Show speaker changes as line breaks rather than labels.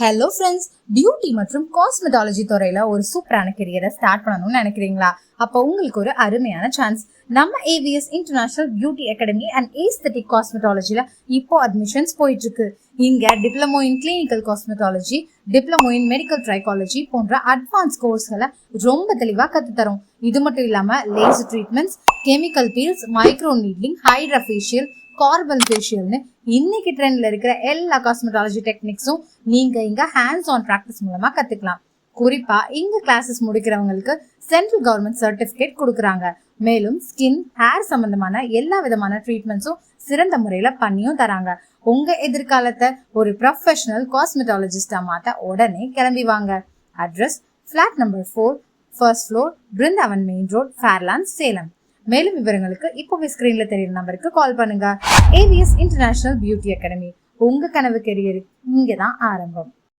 Hello friends, beauty மற்றும் cosmetology துறையில ஒரு சூப்பரான கெரியரை ஸ்டார்ட் பண்ணணும்னு நினைக்கிறீங்களா? அப்போ உங்களுக்கு ஒரு அருமையான சான்ஸ். நம்ம AVS international beauty academy and aesthetic காஸ்மெட்டாலஜில இப்போ அட்மிஷன்ஸ் போயிட்டு இருக்கு. இங்க diploma in clinical cosmetology, diploma in medical trichology போன்ற அட்வான்ஸ் கோர்ஸ்களை ரொம்ப தெளிவா கத்துத்தரும். இது மட்டும் இல்லாம laser treatments, chemical peels, micro needling, hydra facial, carbon ஃபேஷியல்னு இன்னைக்கு ட்ரெண்ட்ல இருக்கிற எல்லா காஸ்மெட்டாலஜி டெக்னிக்ஸும் நீங்க இங்க ஹேண்ட்ஸ் ஆன் பிராக்டிஸ் மூலமா கத்துக்கலாம். குறிப்பா இங்க கிளாஸஸ் முடிக்கிறவங்களுக்கு சென்ட்ரல் கவர்மெண்ட் சர்டிபிகேட் கொடுக்கறாங்க. மேலும் ஸ்கின், ஹேர் சம்பந்தமான எல்லா விதமான ட்ரீட்மெண்ட்ஸும் சிறந்த முறையில பண்ணியும் தராங்க. உங்க எதிர்காலத்தை ஒரு ப்ரொஃபஷனல் காஸ்மெட்டாலஜிஸ்டா மாத்த உடனே கிளம்பி வாங்க. Address flat number 4, first floor, Brindavan main road, Fairlands, Salem. மேலும் விவரங்களுக்கு இப்போவே ஸ்கிரீன்ல தெரியுற நம்பருக்கு கால் பண்ணுங்க. ஏவிஎஸ் இன்டர்நேஷனல் பியூட்டி அகாடமி, உங்க கனவு கெரியர் இங்கதான் ஆரம்பம்.